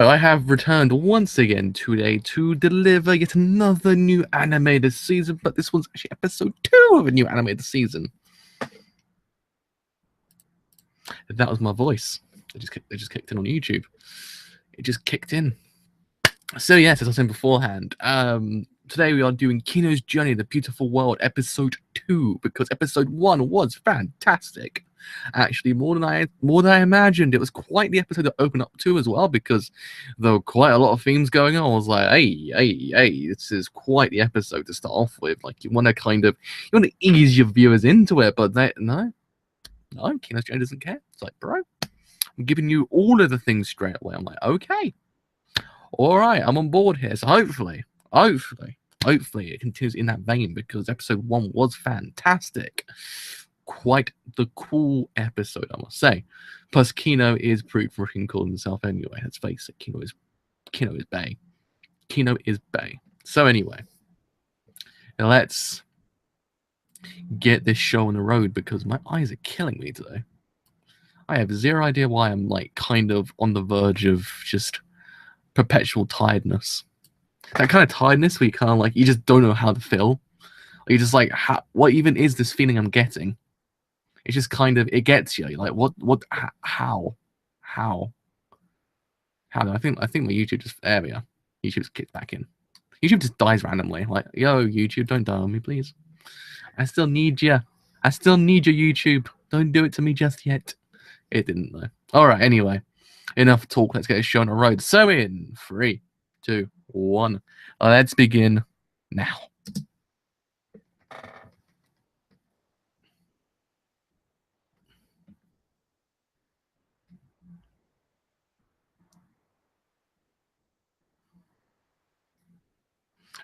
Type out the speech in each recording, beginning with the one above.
I have returned once again today to deliver yet another new anime this season, but this one's actually episode 2 of a new anime this season. That was my voice. It just kicked in on YouTube. It just kicked in. So yes, as I was saying beforehand, today we are doing Kino's Journey, the Beautiful World, episode 2, because episode 1 was fantastic. Actually, more than I imagined. It was quite the episode to open up to as well, because there were quite a lot of themes going on. I was like, hey, this is quite the episode to start off with. Like, you want to ease your viewers into it, but no, Kino's Journey doesn't care. It's like, bro, I'm giving you all of the things straight away. I'm like, okay, all right, I'm on board here. So hopefully it continues in that vein, because episode 1 was fantastic. Quite the cool episode, I must say. Plus, Kino is pretty freaking cool himself anyway. Let's face it, Kino is bae. Kino is bae. So anyway, let's get this show on the road, because my eyes are killing me today. I have zero idea why I'm like kind of on the verge of just perpetual tiredness. That kind of tiredness where you kind of like, you just don't know how to feel. You're just like, what even is this feeling I'm getting? It's just kind of, it gets you. You're like, how? I think my YouTube just, there we are. YouTube just kicks back in. YouTube just dies randomly. Like, yo, YouTube, don't die on me, please. I still need you. I still need your YouTube. Don't do it to me just yet. It didn't though. All right, anyway. Enough talk. Let's get this show on the road. So in 3, 2, 1. Let's begin now.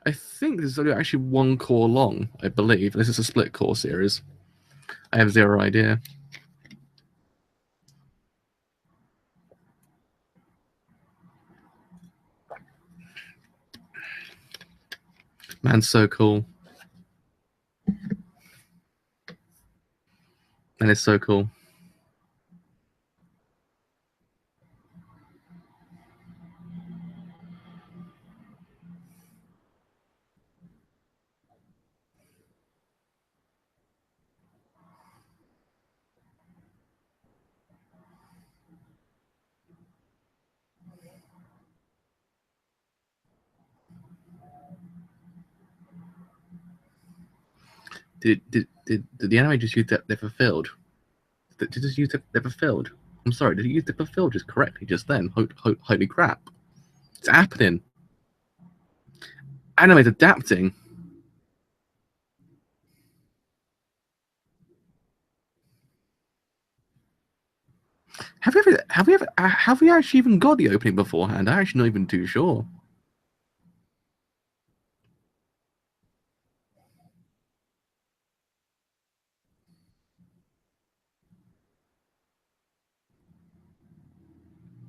I think this is actually 1 core long, I believe. This is a split core series. I have zero idea. Man, so cool. And it's so cool. Did the anime just use that never filled? Did it just use that never filled? I'm sorry, did it use never filled just correctly just then? Holy crap. It's happening. Anime's adapting. Have we actually even got the opening beforehand? I'm actually not even too sure.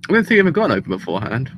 I don't think we ever got an open beforehand.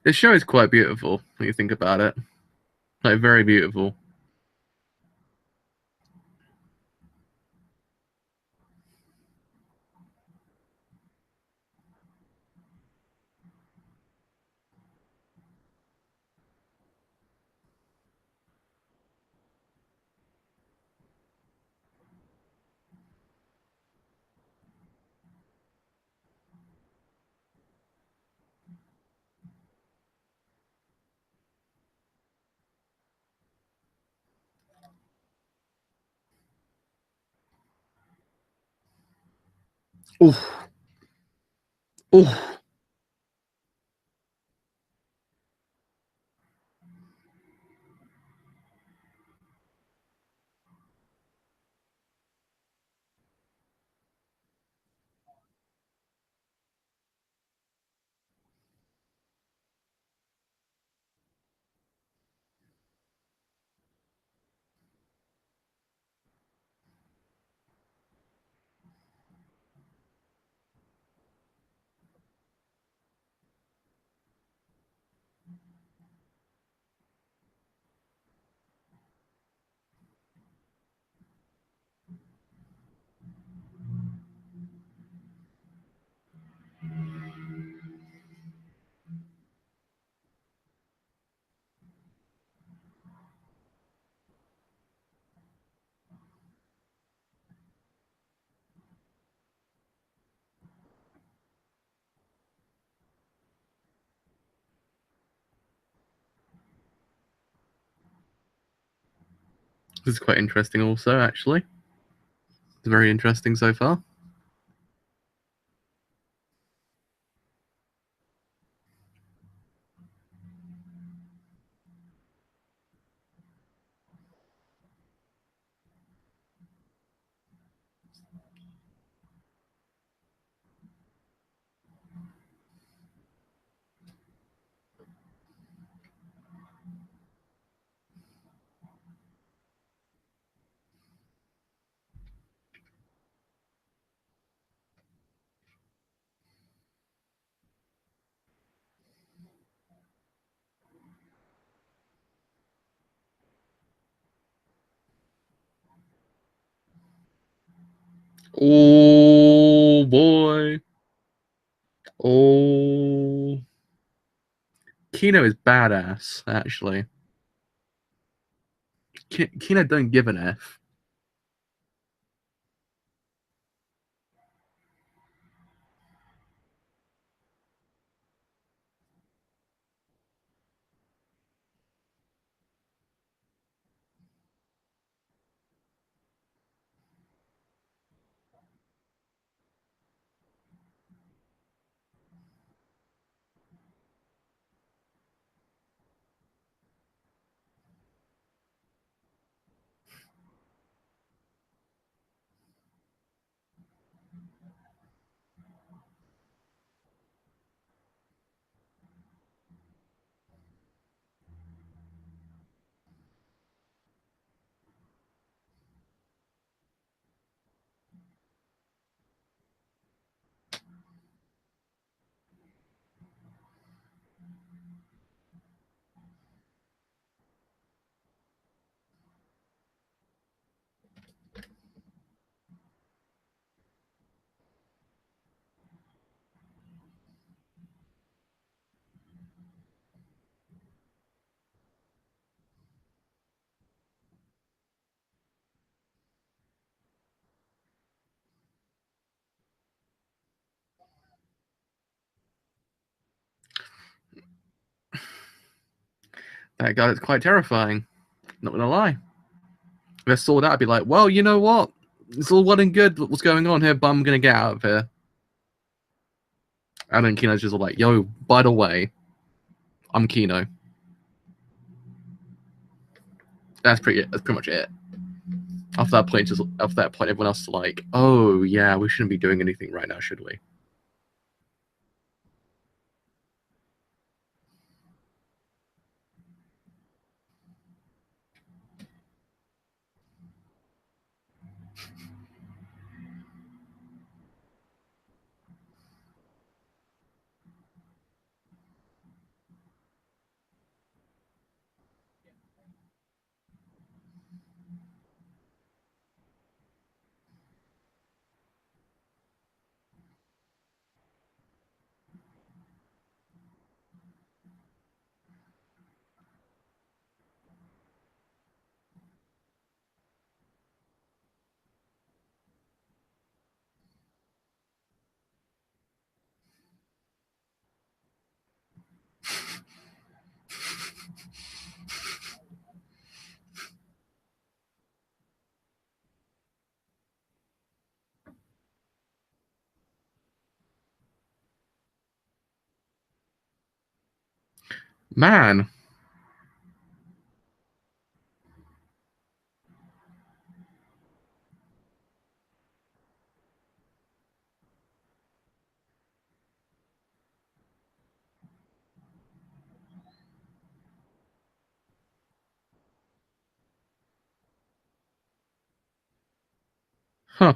The show is quite beautiful when you think about it. Like, very beautiful. Oof. Oof. This is quite interesting also, actually. It's very interesting so far. Oh boy. Oh. Kino is badass, actually. Kino don't give an F. That guy is quite terrifying. Not gonna lie. If I saw that, I'd be like, well, you know what? It's all well and good what's going on here, but I'm gonna get out of here. And then Kino's just like, yo, by the way, I'm Kino. That's pretty much it. After that point, everyone else is like, oh yeah, we shouldn't be doing anything right now, should we? Man. Huh.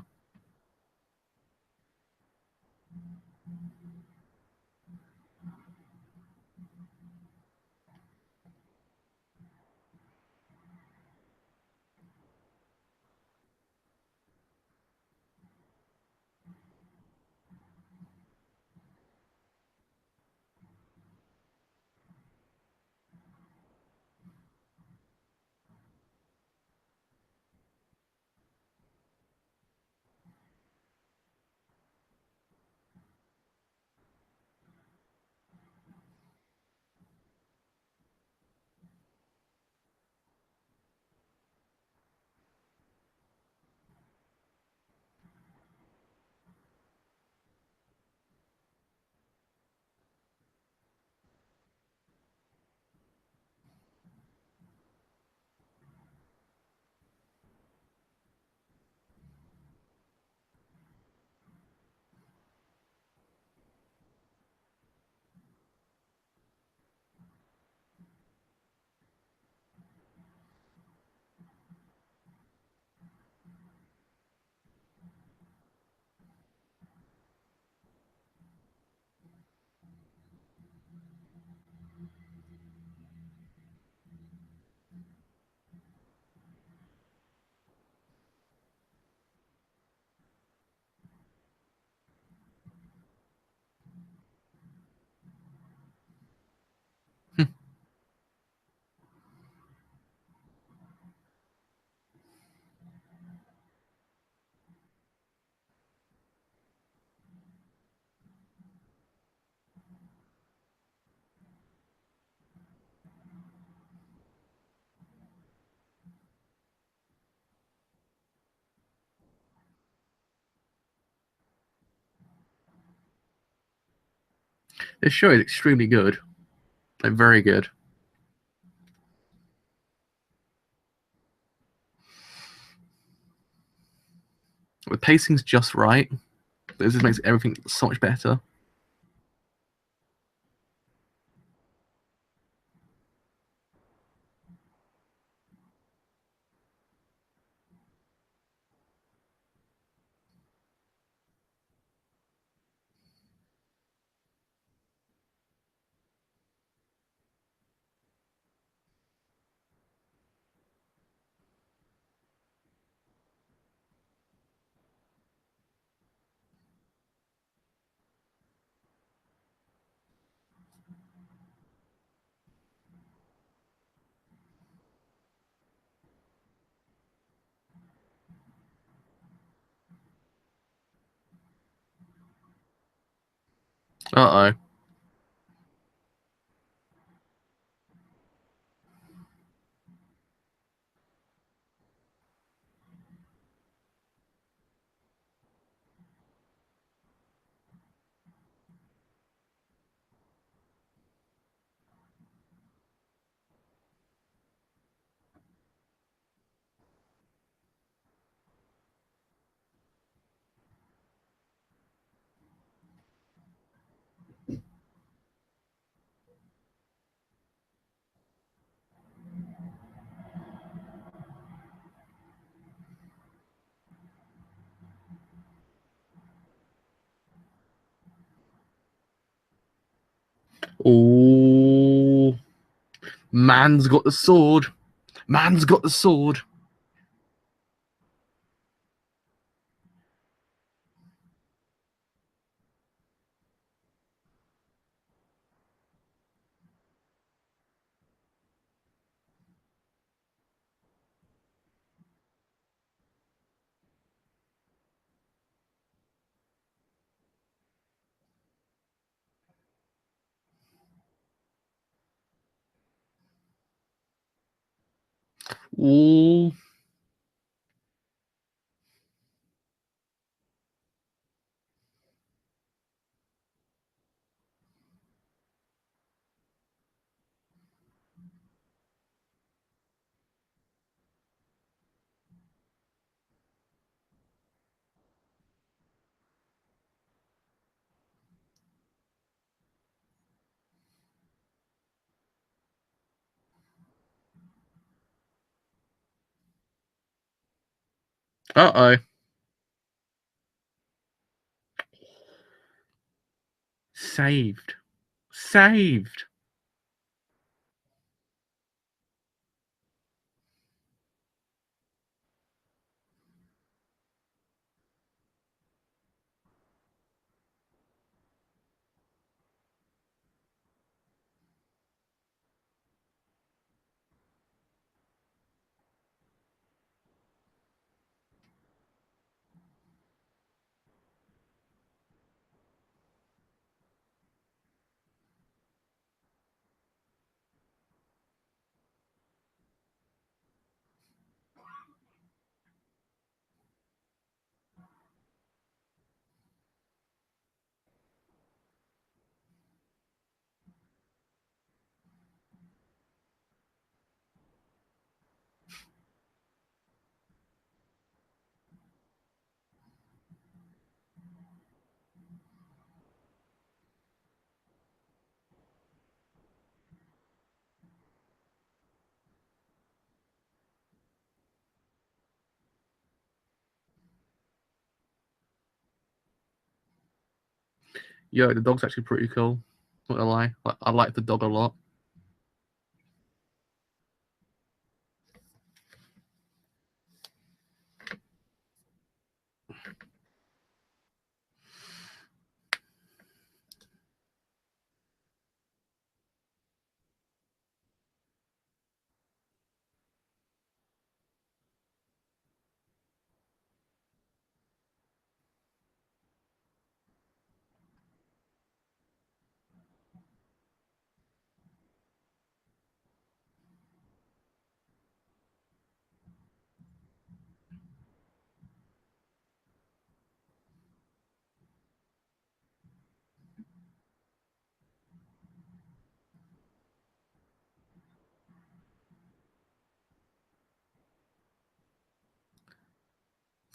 This show is extremely good, like very good. The pacing's just right. This just makes everything so much better. Uh oh. Man's got the sword. Man's got the sword. Oh. Uh-oh. Saved. Saved. Yo, the dog's actually pretty cool. Not gonna lie. I like the dog a lot.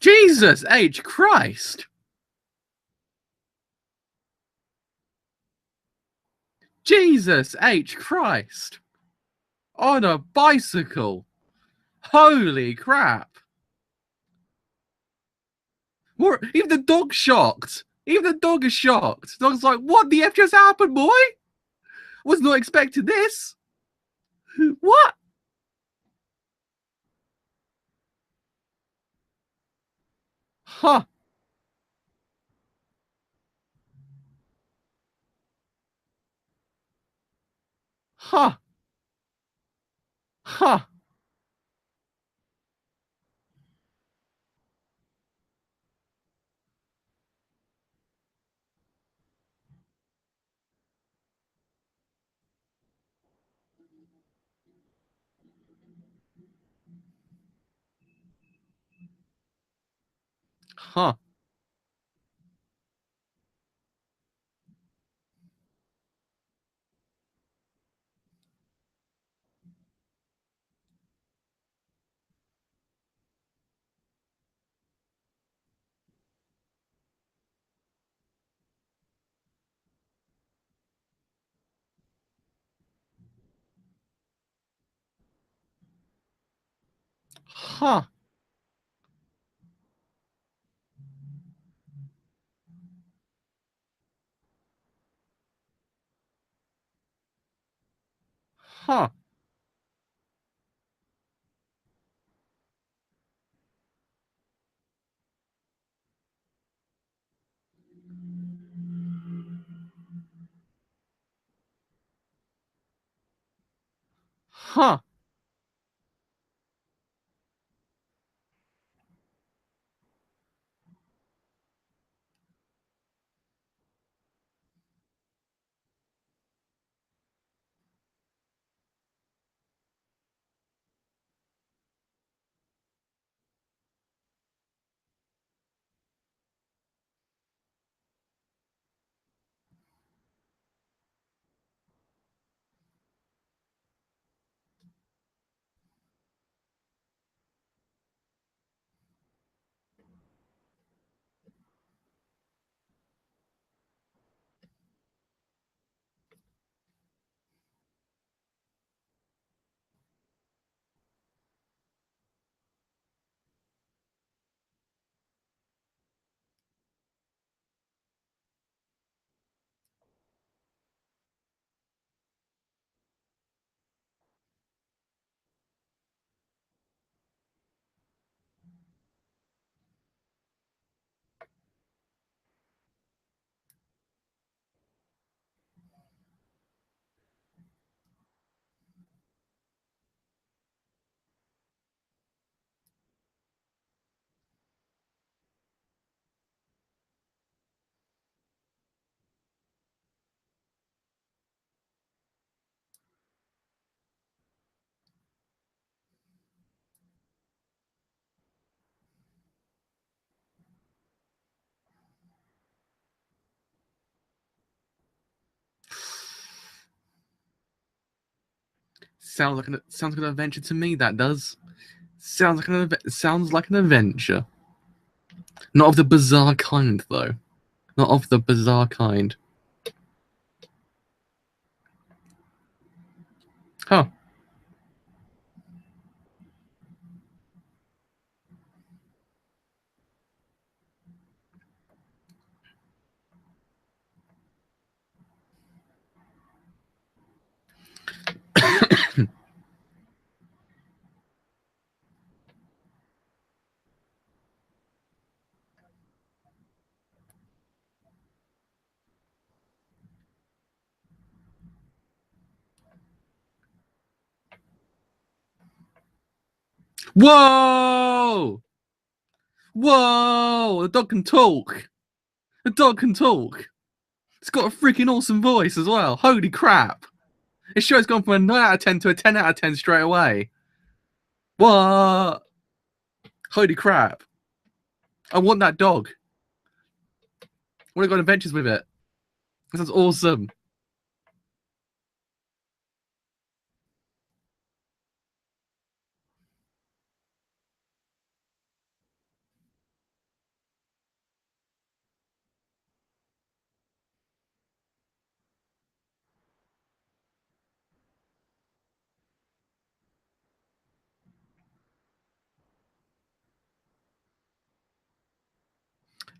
Jesus H. Christ. Jesus H. Christ. On a bicycle. Holy crap. Even the dog's shocked. Even the dog is shocked. The dog's like, what the F just happened, boy? Was not expecting this. What? Huh. Huh. Huh. Huh. Huh. Huh. Huh. Sounds like an adventure to me. That does. Sounds like an adventure. Not of the bizarre kind, though. Not of the bizarre kind. Huh. Whoa! Whoa! The dog can talk. The dog can talk. It's got a freaking awesome voice as well. Holy crap! This show's gone from a 9 out of 10 to a 10 out of 10 straight away. What? Holy crap! I want that dog. I want to go on adventures with it. This is awesome.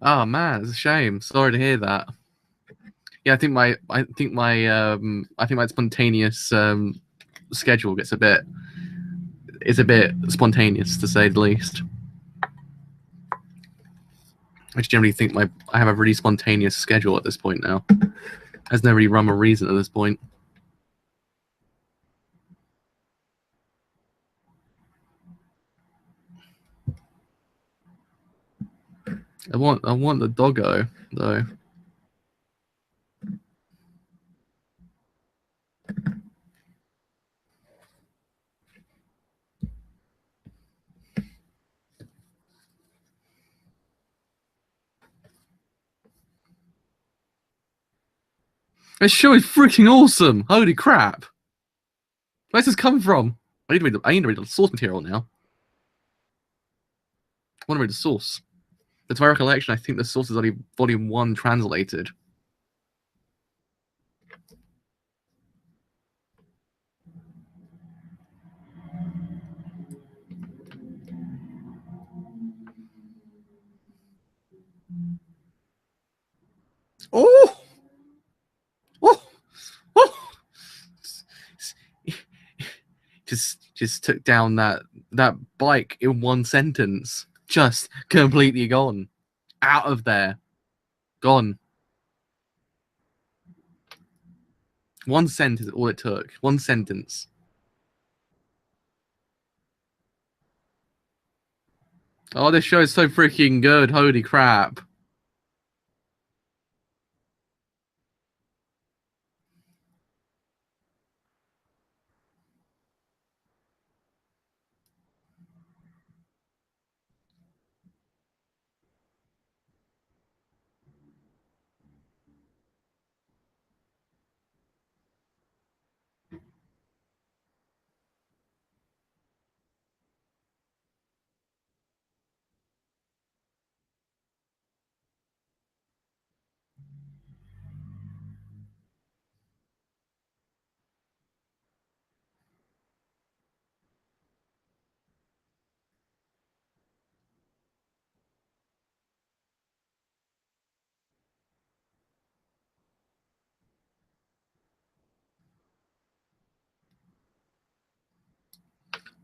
Oh man, it's a shame. Sorry to hear that. Yeah, I think my spontaneous schedule gets a bit spontaneous to say the least. I generally think I have a really spontaneous schedule at this point now. Has no really rhyme or reason at this point. I want the doggo though. This show is freaking awesome! Holy crap! Where's this come from? I need to read the source material now. I want to read the source. To my recollection, I think the source is only volume 1 translated. Oh! Oh! Oh! Just took down that bike in 1 sentence. Just completely gone. Out of there. Gone. 1 sentence is all it took. 1 sentence. Oh, this show is so freaking good. Holy crap.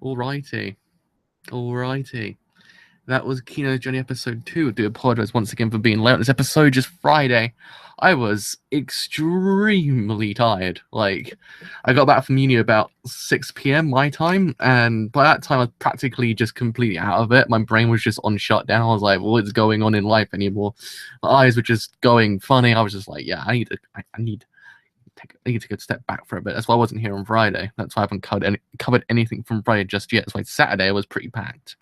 Alrighty. Alrighty. That was Kino's Journey episode 2. I do apologize once again for being late on this episode, just Friday. I was extremely tired. Like, I got back from uni about 6 p.m. my time, and by that time I was practically just completely out of it. My brain was just on shutdown. I was like, what's going on in life anymore? My eyes were just going funny. I was just like, yeah, I need to take a step back for a bit. That's why I wasn't here on Friday. That's why I haven't covered anything from Friday just yet. That's why Saturday was pretty packed.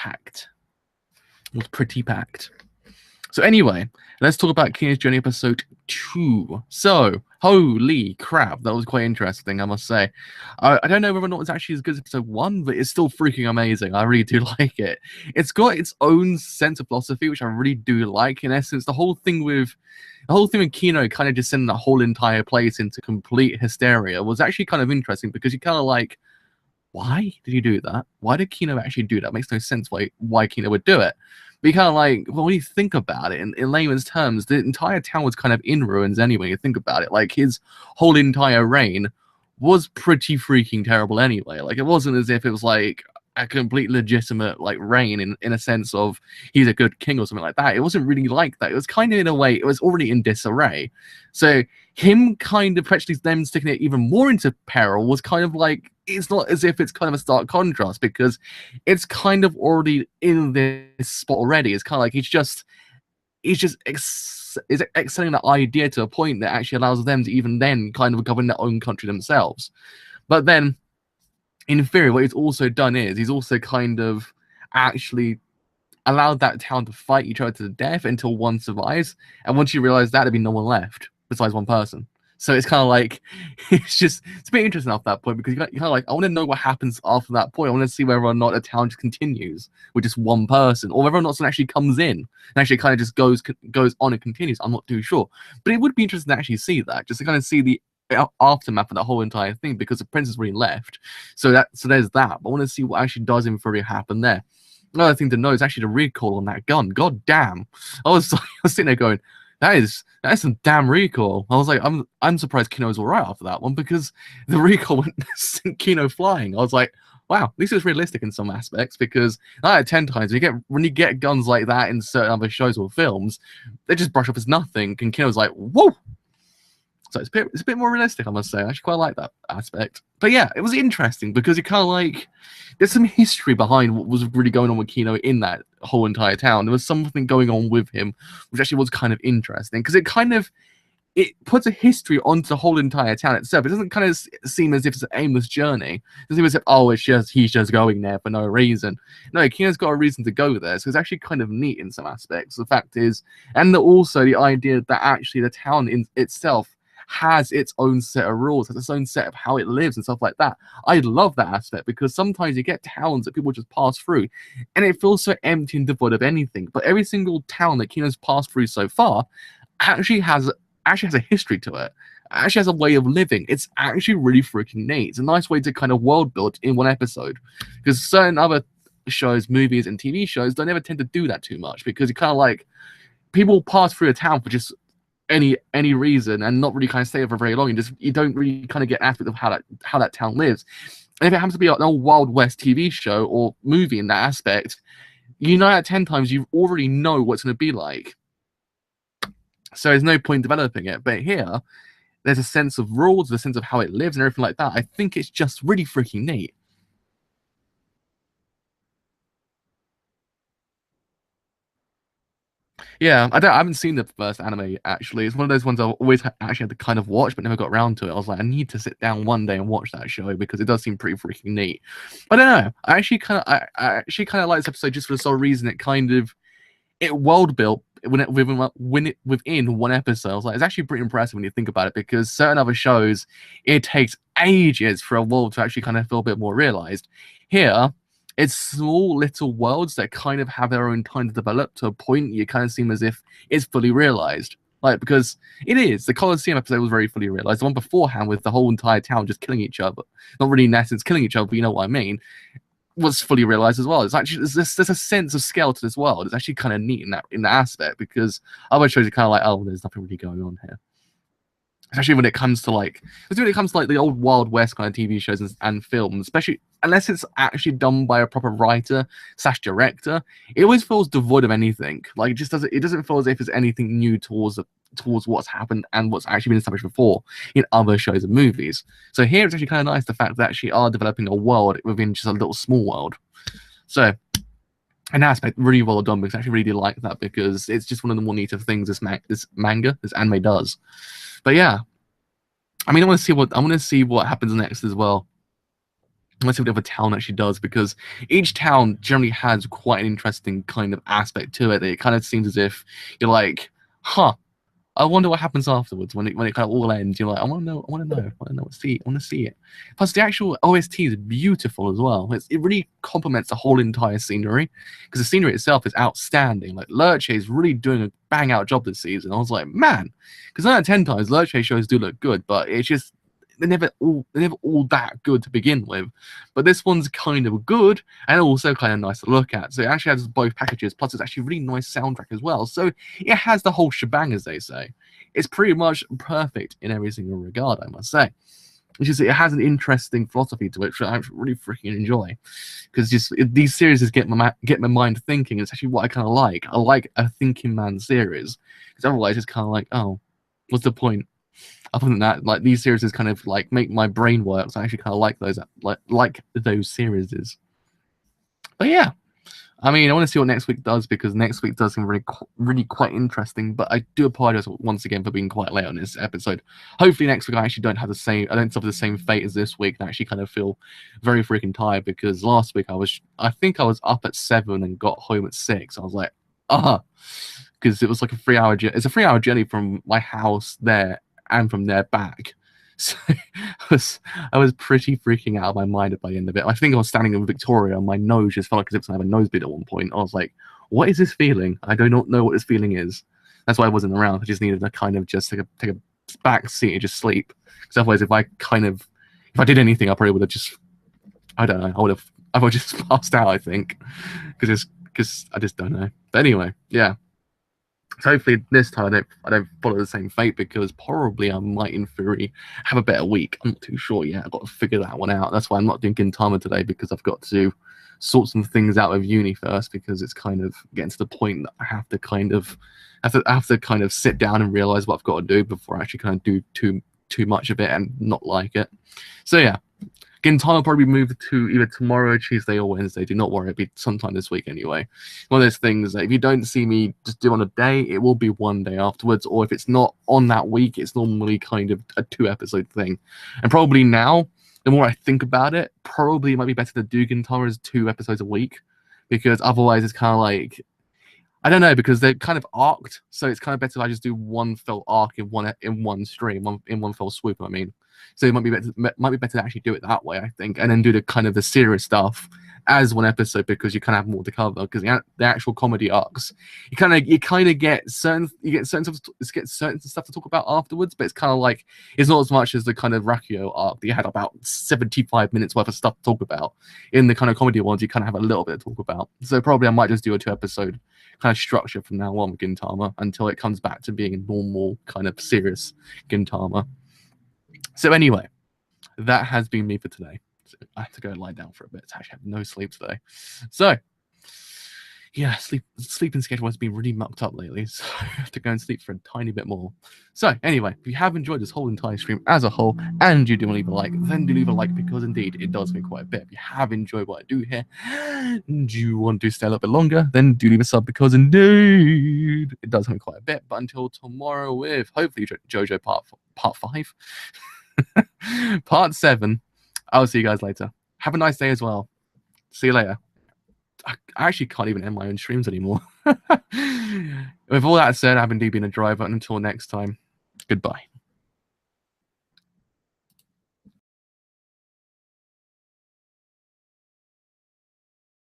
It was pretty packed. So anyway, let's talk about Kino's Journey episode 2. So, holy crap, that was quite interesting, I must say. I don't know whether or not it's actually as good as episode 1, but it's still freaking amazing. I really do like it. It's got its own sense of philosophy, which I really do like. In essence, the whole thing with Kino kind of just sending the whole entire place into complete hysteria was actually kind of interesting, because you kind of like, why did you do that? Why did Kino actually do that? It makes no sense why Kino would do it. But you kind of like, well, when you think about it in layman's terms, the entire town was kind of in ruins anyway. You think about it, like his whole entire reign was pretty freaking terrible anyway. Like, it wasn't as if it was like a complete legitimate like reign in a sense of he's a good king or something like that. It wasn't really like that. It was kind of, in a way, it was already in disarray. So him kind of perpetually them sticking it even more into peril was kind of like, it's not as if it's kind of a stark contrast, because it's kind of already in this spot already. It's kind of like he's just extending that idea to a point that actually allows them to even then kind of govern their own country themselves. But then, in theory, what he's also done is he's also kind of actually allowed that town to fight each other to the death until one survives. And once you realize that, there'd be no one left besides one person. So it's kind of like, it's a bit interesting after that point, because you're kind of like, I want to know what happens after that point. I want to see whether or not the town just continues with just one person, or whether or not someone actually comes in and actually kind of just goes on and continues. I'm not too sure. But it would be interesting to actually see that, just to kind of see the aftermath of that whole entire thing, because the prince has already left. So there's that. But I want to see what actually does in theory happen there. another thing to know is actually the recoil on that gun. God damn. I was sitting there going, that is some damn recoil. I was like, I'm surprised Kino's all right after that one, because the recoil sent Kino flying. I was like, wow, this is realistic in some aspects, because 9 out of 10 times when you get guns like that in certain other shows or films, they just brush off as nothing, and Kino's like, whoa. So it's a bit more realistic, I must say. I actually quite like that aspect. But yeah, it was interesting because it kind of like, there's some history behind what was really going on with Kino in that whole entire town. There was something going on with him, which actually was kind of interesting, because it puts a history onto the whole entire town itself. It doesn't kind of seem as if it's an aimless journey. It doesn't seem as if, oh, he's just going there for no reason. No, Kino's got a reason to go there, so it's actually kind of neat in some aspects. The fact is, and also the idea that actually the town in itself has its own set of rules, has its own set of how it lives and stuff like that. I love that aspect, because sometimes you get towns that people just pass through and it feels so empty and devoid of anything. But every single town that Kino's passed through so far actually has a history to it. Actually has a way of living. It's actually really freaking neat. It's a nice way to kind of world build in one episode, because certain other shows, movies, and TV shows don't ever tend to do that too much, because you kind of like, people pass through a town for just any reason and not really kind of stay there for very long. You don't really kind of get an aspect of how that town lives. And if it happens to be like an old Wild West TV show or movie in that aspect, 9 out of 10 times you already know what's going to be like. So there's no point developing it. But here, there's a sense of rules, a sense of how it lives and everything like that. I think it's just really freaking neat. Yeah, I haven't seen the first anime actually. It's one of those ones I've always actually had to kind of watch, but never got around to it. I was like, I need to sit down one day and watch that show, because it does seem pretty freaking neat. But I don't know. I actually kind of like this episode just for the sole reason it world built within one episode. I was like, it's actually pretty impressive when you think about it, because certain other shows, it takes ages for a world to actually kind of feel a bit more realized. Here, it's small little worlds that kind of have their own time to develop to a point you kind of seem as if it's fully realized. Like, because it is. The Colosseum episode was very fully realized. The one beforehand with the whole entire town just killing each other. Not really in essence killing each other, but you know what I mean. Was fully realized as well. It's actually there's a sense of scale to this world. It's actually kind of neat in that aspect, because other shows are kind of like, oh, there's nothing really going on here. Especially when it comes to like the old Wild West kind of TV shows and films, especially unless it's actually done by a proper writer / director, it always feels devoid of anything. Like it doesn't feel as if it's anything new towards what's happened and what's actually been established before in other shows and movies. So here it's actually kind of nice the fact that actually are developing a world within just a little small world. So an aspect really well done, because I actually really do like that, because it's just one of the more neater things this anime does. But yeah, I mean, I want to see what happens next as well. I want to see what the other town actually does, because each town generally has quite an interesting kind of aspect to it. It kind of seems as if you're like, huh, I wonder what happens afterwards when it kind of all ends. You're like, I want to see it. Plus, the actual OST is beautiful as well. It really complements the whole entire scenery, because the scenery itself is outstanding. Like, Lurche is really doing a bang out job this season. I was like, man, because 9 out of 10 times Lurche shows do look good, but it's just they're never all that good to begin with. But this one's kind of good and also kind of nice to look at. So it actually has both packages, plus it's actually a really nice soundtrack as well. So it has the whole shebang, as they say. It's pretty much perfect in every single regard, I must say. It has an interesting philosophy to it, which I really freaking enjoy. Because these series get my mind thinking. It's actually what I kind of like. I like a thinking man series. Because otherwise it's kind of like, oh, what's the point? Other than that, like, these series kind of like make my brain work. So I actually kind of like those series. But yeah, I mean, I want to see what next week does, because next week does seem really quite interesting. But I do apologize once again for being quite late on this episode. Hopefully next week I actually don't suffer the same fate as this week, and actually kind of feel very freaking tired, because last week I think I was up at 7 and got home at 6. I was like, because it was like a 3-hour journey. It's a 3-hour journey from my house there and from there back. So I was pretty freaking out of my mind by the end of it. I think I was standing in Victoria and my nose just felt like as if I had a nosebleed at one point. I was like, what is this feeling? I do not know what this feeling is. That's why I wasn't around. I just needed to kind of just take a back seat and just sleep. Because otherwise, if I did anything, I probably would have just, I don't know, I've just passed out, I think, because I just don't know. But anyway, yeah. So hopefully this time I don't follow the same fate, because probably I might, in theory, have a better week. I'm not too sure yet. I've got to figure that one out. That's why I'm not doing Gintama today, because I've got to sort some things out with uni first, because it's kind of getting to the point that I have to kind of sit down and realize what I've got to do before I actually kind of do too much of it and not like it. So yeah. Gintama will probably move to either tomorrow, Tuesday, or Wednesday. Do not worry, it'll be sometime this week anyway. One of those things that if you don't see me just do on a day, it will be one day afterwards. Or if it's not on that week, it's normally kind of a 2-episode thing. And probably now, the more I think about it, probably it might be better to do Gintama as 2 episodes a week, because otherwise it's kind of like, I don't know, because they're kind of arced, so it's kind of better if I just do one fell arc in one stream, in one fell swoop. I mean, so it might be better to actually do it that way, I think, and then do the kind of the serious stuff as one episode, because you kind of have more to cover. Because the actual comedy arcs, you kind of get certain stuff to talk about afterwards, but it's kind of like it's not as much as the kind of Rakuyo arc that you had about 75 minutes worth of stuff to talk about. In the kind of comedy ones, you kind of have a little bit to talk about. So probably I might just do a 2-episode kind of structure from now on with Gintama until it comes back to being a normal kind of serious Gintama. So anyway, that has been me for today. So I have to go and lie down for a bit. I actually have no sleep today. So yeah, sleeping schedule has been really mucked up lately, so I have to go and sleep for a tiny bit more. So anyway, if you have enjoyed this whole entire stream as a whole, and you do want to leave a like, then do leave a like, because indeed it does me quite a bit. If you have enjoyed what I do here, and you want to stay a little bit longer, then do leave a sub, because indeed it does me quite a bit. But until tomorrow, with hopefully JoJo part 5, part 7, I'll see you guys later. Have a nice day as well. See you later. I actually can't even end my own streams anymore. With all that said, I've indeed been a driver, and until next time, goodbye.